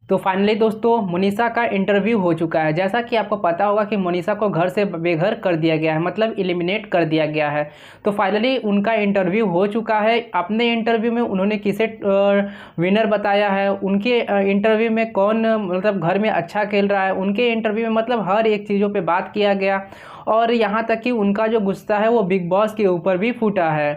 तो फाइनली दोस्तों मोनिशा का इंटरव्यू हो चुका है। जैसा कि आपको पता होगा कि मोनिशा को घर से बेघर कर दिया गया है, मतलब एलिमिनेट कर दिया गया है। तो फाइनली उनका इंटरव्यू हो चुका है। अपने इंटरव्यू में उन्होंने किसे विनर बताया है, उनके इंटरव्यू में कौन मतलब घर में अच्छा खेल रहा है, उनके इंटरव्यू में मतलब हर एक चीज़ों पे बात किया गया। और यहाँ तक कि उनका जो गुस्सा है वो बिग बॉस के ऊपर भी फूटा है।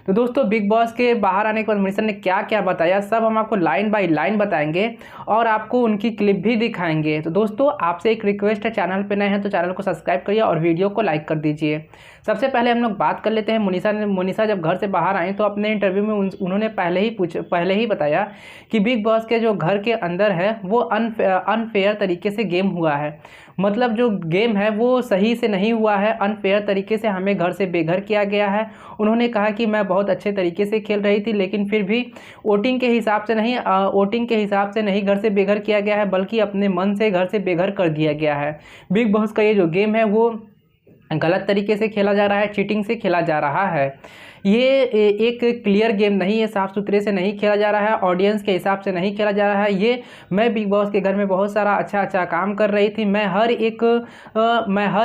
तो दोस्तों बिग बॉस के बाहर आने के बाद मोनिशा ने क्या क्या बताया सब हम आपको लाइन बाय लाइन बताएंगे और आपको उनकी क्लिप भी दिखाएंगे। तो दोस्तों आपसे एक रिक्वेस्ट है, चैनल पे नए हैं तो चैनल को सब्सक्राइब करिए और वीडियो को लाइक कर दीजिए। सबसे पहले हम लोग बात कर लेते हैं मोनिशा जब घर से बाहर आई तो अपने इंटरव्यू में उन्होंने पहले ही बताया कि बिग बॉस के जो घर के अंदर है वो अनफेयर तरीके से गेम हुआ है। मतलब जो गेम है वो सही से नहीं हुआ है, अनफेयर तरीके से हमें घर से बेघर किया गया है। उन्होंने कहा कि मैं बहुत अच्छे तरीके से खेल रही थी लेकिन फिर भी वोटिंग के हिसाब से नहीं घर से बेघर किया गया है, बल्कि अपने मन से घर से बेघर कर दिया गया है। बिग बॉस का ये जो गेम है वो गलत तरीके से खेला जा रहा है, चीटिंग से खेला जा रहा है। ये एक क्लियर गेम नहीं है, साफ़ सुथरे से नहीं खेला जा रहा है, ऑडियंस के हिसाब से नहीं खेला जा रहा है। ये मैं बिग बॉस के घर में बहुत सारा अच्छा काम कर रही थी। मैं हर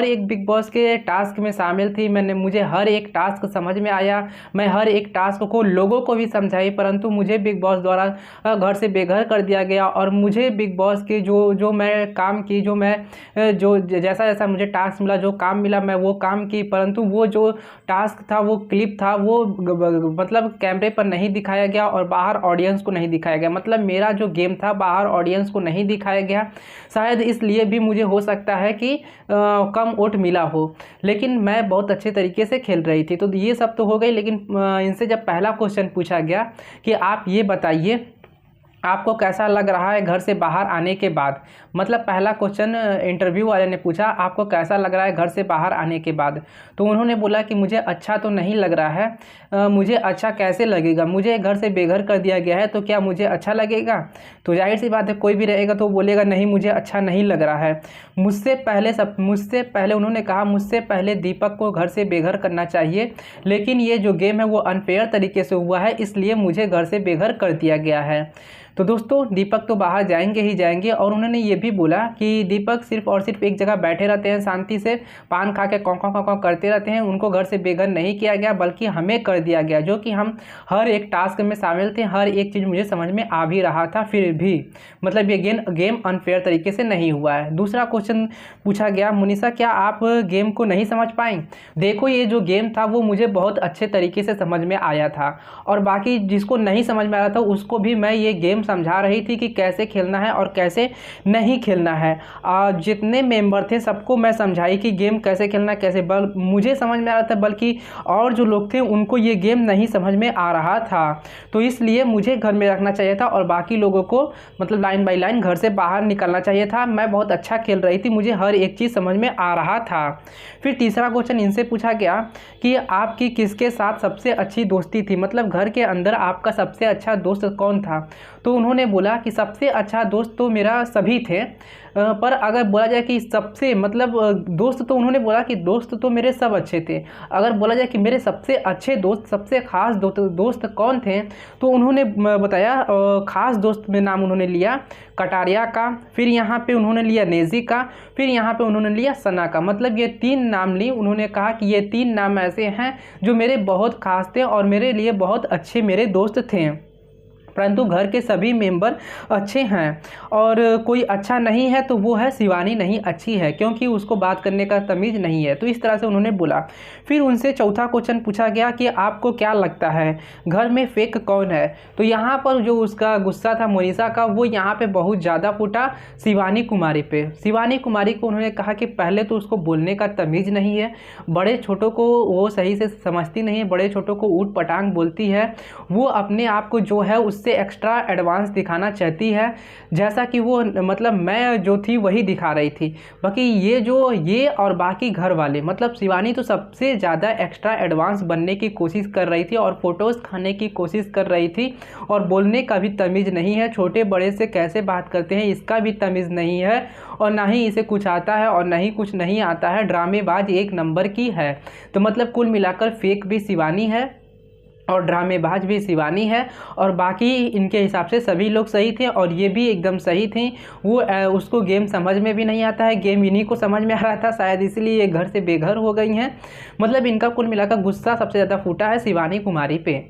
एक बिग बॉस के टास्क में शामिल थी। मुझे हर एक टास्क समझ में आया। मैं हर एक टास्क को लोगों को भी समझाई, परंतु मुझे बिग बॉस द्वारा घर से बेघर कर दिया गया। और मुझे बिग बॉस के जो मैं काम की, जो जैसा मुझे टास्क मिला, जो काम मिला मैं वो काम की, परंतु वो जो टास्क था, वो क्लिप था, वो मतलब कैमरे पर नहीं दिखाया गया और बाहर ऑडियंस को नहीं दिखाया गया। मतलब मेरा जो गेम था बाहर ऑडियंस को नहीं दिखाया गया। शायद इसलिए भी मुझे हो सकता है कि कम वोट मिला हो, लेकिन मैं बहुत अच्छे तरीके से खेल रही थी। तो ये सब तो हो गई, लेकिन इनसे जब पहला क्वेश्चन पूछा गया कि आप ये बताइए आपको कैसा लग रहा है घर से बाहर आने के बाद, मतलब पहला क्वेश्चन इंटरव्यू वाले ने पूछा आपको कैसा लग रहा है घर से बाहर आने के बाद। तो उन्होंने बोला कि मुझे अच्छा तो नहीं लग रहा है। मुझे अच्छा कैसे लगेगा, मुझे घर से बेघर कर दिया गया है तो क्या मुझे अच्छा लगेगा। तो जाहिर सी बात है कोई भी रहेगा तो बोलेगा नहीं मुझे अच्छा नहीं लग रहा है। मुझसे पहले उन्होंने कहा मुझसे पहले दीपक को घर से बेघर करना चाहिए, लेकिन ये जो गेम है वो अनफेयर तरीके से हुआ है, इसलिए मुझे घर से बेघर कर दिया गया है। तो दोस्तों दीपक तो बाहर जाएंगे ही जाएंगे। और उन्होंने ये भी बोला कि दीपक सिर्फ और सिर्फ एक जगह बैठे रहते हैं, शांति से पान खा के कौं कौं करते रहते हैं। उनको घर से बेघर नहीं किया गया बल्कि हमें कर दिया गया, जो कि हम हर एक टास्क में शामिल थे। हर एक चीज़ मुझे समझ में आ भी रहा था, फिर भी मतलब ये गेम अनफेयर तरीके से नहीं हुआ है। दूसरा क्वेश्चन पूछा गया मोनिशा क्या आप गेम को नहीं समझ पाई। देखो ये जो गेम था वो मुझे बहुत अच्छे तरीके से समझ में आया था, और बाकी जिसको नहीं समझ में आ रहा था उसको भी मैं ये गेम समझा रही थी कि कैसे खेलना है और कैसे नहीं खेलना है। जितने मेंबर थे सबको मैं समझाई कि गेम कैसे खेलना है, कैसे मुझे समझ में आ रहा था, बल्कि और जो लोग थे उनको ये गेम नहीं समझ में आ रहा था। तो इसलिए मुझे घर में रखना चाहिए था और बाकी लोगों को मतलब लाइन बाय लाइन घर से बाहर निकलना चाहिए था। मैं बहुत अच्छा खेल रही थी, मुझे हर एक चीज़ समझ में आ रहा था। फिर तीसरा क्वेश्चन इनसे पूछा गया कि आपकी किसके साथ सबसे अच्छी दोस्ती थी, मतलब घर के अंदर आपका सबसे अच्छा दोस्त कौन था। तो उन्होंने बोला कि सबसे अच्छा दोस्त तो मेरा सभी थे, पर अगर बोला जाए कि सबसे मतलब दोस्त, तो उन्होंने बोला कि दोस्त तो मेरे सब अच्छे थे। अगर बोला जाए कि मेरे सबसे अच्छे दोस्त, सबसे खास दोस्त कौन थे, तो उन्होंने बताया खास दोस्त में नाम उन्होंने लिया कटारिया का, फिर यहाँ पे उन्होंने लिया नेजी का, फिर यहाँ पे उन्होंने लिया सना का। मतलब ये 3 नाम ली। उन्होंने कहा कि ये 3 नाम ऐसे हैं जो मेरे बहुत खास थे और मेरे लिए बहुत अच्छे मेरे दोस्त थे, परंतु घर के सभी मेंबर अच्छे हैं और कोई अच्छा नहीं है तो वो है शिवानी नहीं अच्छी है, क्योंकि उसको बात करने का तमीज़ नहीं है। तो इस तरह से उन्होंने बोला। फिर उनसे चौथा क्वेश्चन पूछा गया कि आपको क्या लगता है घर में फेक कौन है। तो यहाँ पर जो उसका गुस्सा था मोनिशा का वो यहाँ पे बहुत ज़्यादा फूटा शिवानी कुमारी पे। शिवानी कुमारी को उन्होंने कहा कि पहले तो उसको बोलने का तमीज़ नहीं है, बड़े छोटों को वो सही से समझती नहीं है, बड़े छोटों को ऊट पटांग बोलती है। वो अपने आप को जो है उससे एक्स्ट्रा एडवांस दिखाना चाहती है, जैसा कि वो मतलब मैं जो थी वही दिखा रही थी। बाकी ये और बाकी घर वाले, मतलब शिवानी तो सबसे ज़्यादा एक्स्ट्रा एडवांस बनने की कोशिश कर रही थी और फोटोज़ खाने की कोशिश कर रही थी, और बोलने का भी तमीज़ नहीं है। छोटे बड़े से कैसे बात करते हैं इसका भी तमीज़ नहीं है, और ना ही इसे कुछ आता है और ना ही कुछ नहीं आता है। ड्रामेबाज एक नंबर की है। तो मतलब कुल मिलाकर फेक भी शिवानी है और ड्रामेबाज भी शिवानी है, और बाकी इनके हिसाब से सभी लोग सही थे और ये भी एकदम सही थी। वो उसको गेम समझ में भी नहीं आता है, गेम इन्हीं को समझ में आ रहा था, शायद इसलिए ये घर से बेघर हो गई हैं। मतलब इनका कुल मिलाकर गुस्सा सबसे ज़्यादा फूटा है शिवानी कुमारी पे।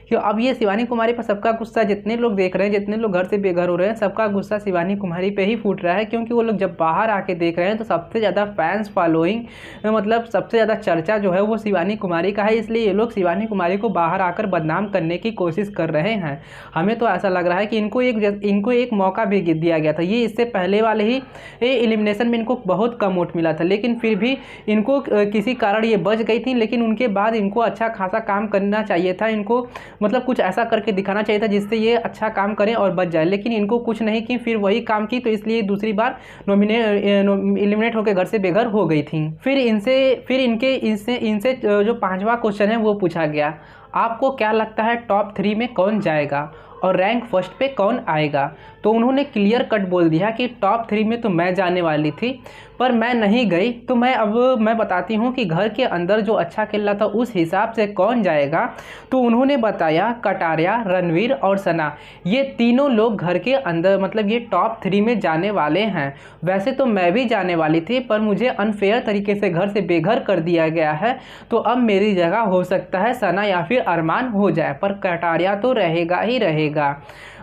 क्यों अब ये शिवानी कुमारी पर सबका गुस्सा, जितने लोग देख रहे हैं, जितने लोग घर से बेघर हो रहे हैं, सबका गुस्सा शिवानी कुमारी पे ही फूट रहा है। क्योंकि वो लोग जब बाहर आके देख रहे हैं तो सबसे ज़्यादा फैंस फॉलोइंग, मतलब सबसे ज़्यादा चर्चा जो है वो शिवानी कुमारी का है। इसलिए ये लोग शिवानी कुमारी को बाहर आकर बदनाम करने की कोशिश कर रहे हैं। हमें तो ऐसा लग रहा है कि इनको एक मौका भी दिया गया था। ये इससे पहले वाले ही एलिमिनेशन में इनको बहुत कम वोट मिला था, लेकिन फिर भी इनको किसी कारण ये बच गई थी। लेकिन उनके बाद इनको अच्छा खासा काम करना चाहिए था, इनको मतलब कुछ ऐसा करके दिखाना चाहिए था जिससे ये अच्छा काम करें और बच जाए। लेकिन इनको कुछ नहीं की, फिर वही काम की, तो इसलिए दूसरी बार एलिमिनेट होकर घर से बेघर हो गई थी। फिर इनसे जो 5वां क्वेश्चन है वो पूछा गया, आपको क्या लगता है टॉप 3 में कौन जाएगा और रैंक फर्स्ट पे कौन आएगा। तो उन्होंने क्लियर कट बोल दिया कि टॉप 3 में तो मैं जाने वाली थी, पर मैं नहीं गई। तो मैं बताती हूँ कि घर के अंदर जो अच्छा खेल रहा था उस हिसाब से कौन जाएगा। तो उन्होंने बताया कटारिया, रणवीर और सना, ये तीनों लोग घर के अंदर, मतलब ये टॉप 3 में जाने वाले हैं। वैसे तो मैं भी जाने वाली थी, पर मुझे अनफेयर तरीके से घर से बेघर कर दिया गया है। तो अब मेरी जगह हो सकता है सना या फिर अरमान हो जाए, पर कटारिया तो रहेगा ही रहेगा।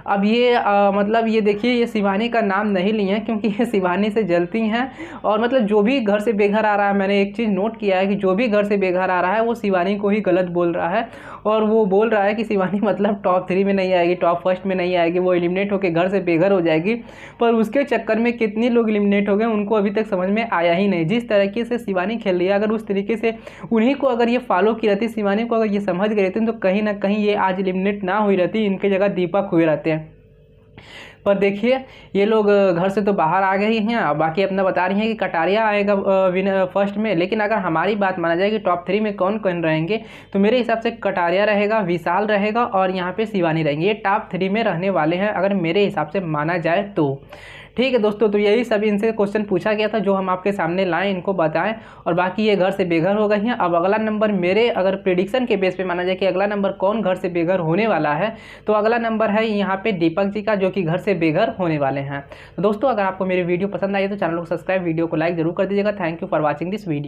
अब ये मतलब ये देखिए, ये शिवानी का नाम नहीं लिए हैं क्योंकि ये शिवानी से जलती हैं। और मतलब जो भी घर से बेघर आ रहा है, मैंने एक चीज़ नोट किया है कि जो भी घर से बेघर आ रहा है वो शिवानी को ही गलत बोल रहा है। और वो बोल रहा है कि शिवानी मतलब टॉप 3 में नहीं आएगी, टॉप फर्स्ट में नहीं आएगी, वो एलिमिनेट होकर घर से बेघर हो जाएगी। पर उसके चक्कर में कितने लोग एलिमिनेट हो गए उनको अभी तक समझ में आया ही नहीं। जिस तरीके से शिवानी खेल रही है, अगर उस तरीके से उन्हीं को अगर ये फॉलो की रहती, शिवानी को अगर ये समझ गए रहते, तो कहीं ना कहीं ये आज एलिमिनेट ना हुई रहती, इनकी जगह दीपक हुए रहते हैं। पर देखिए ये लोग घर से तो बाहर आ गए ही हैं। और बाकी अपना बता रही हैं कि कटारिया आएगा विनर फर्स्ट में। लेकिन अगर हमारी बात माना जाए कि टॉप 3 में कौन कौन रहेंगे, तो मेरे हिसाब से कटारिया रहेगा, विशाल रहेगा और यहाँ पे शिवानी रहेंगे। ये टॉप 3 में रहने वाले हैं अगर मेरे हिसाब से माना जाए तो। ठीक है दोस्तों, तो यही सब इनसे क्वेश्चन पूछा गया था जो हम आपके सामने लाएं, इनको बताएं। और बाकी ये घर से बेघर हो गई हैं। अब अगला नंबर मेरे अगर प्रिडिक्शन के बेस पे माना जाए कि अगला नंबर कौन घर से बेघर होने वाला है, तो अगला नंबर है यहाँ पे दीपक जी का, जो कि घर से बेघर होने वाले हैं। तो दोस्तों अगर आपको मेरी वीडियो पसंद आई तो चैनल को सब्सक्राइब, वीडियो को लाइक जरूर कर दीजिएगा। Thank you for watching this video.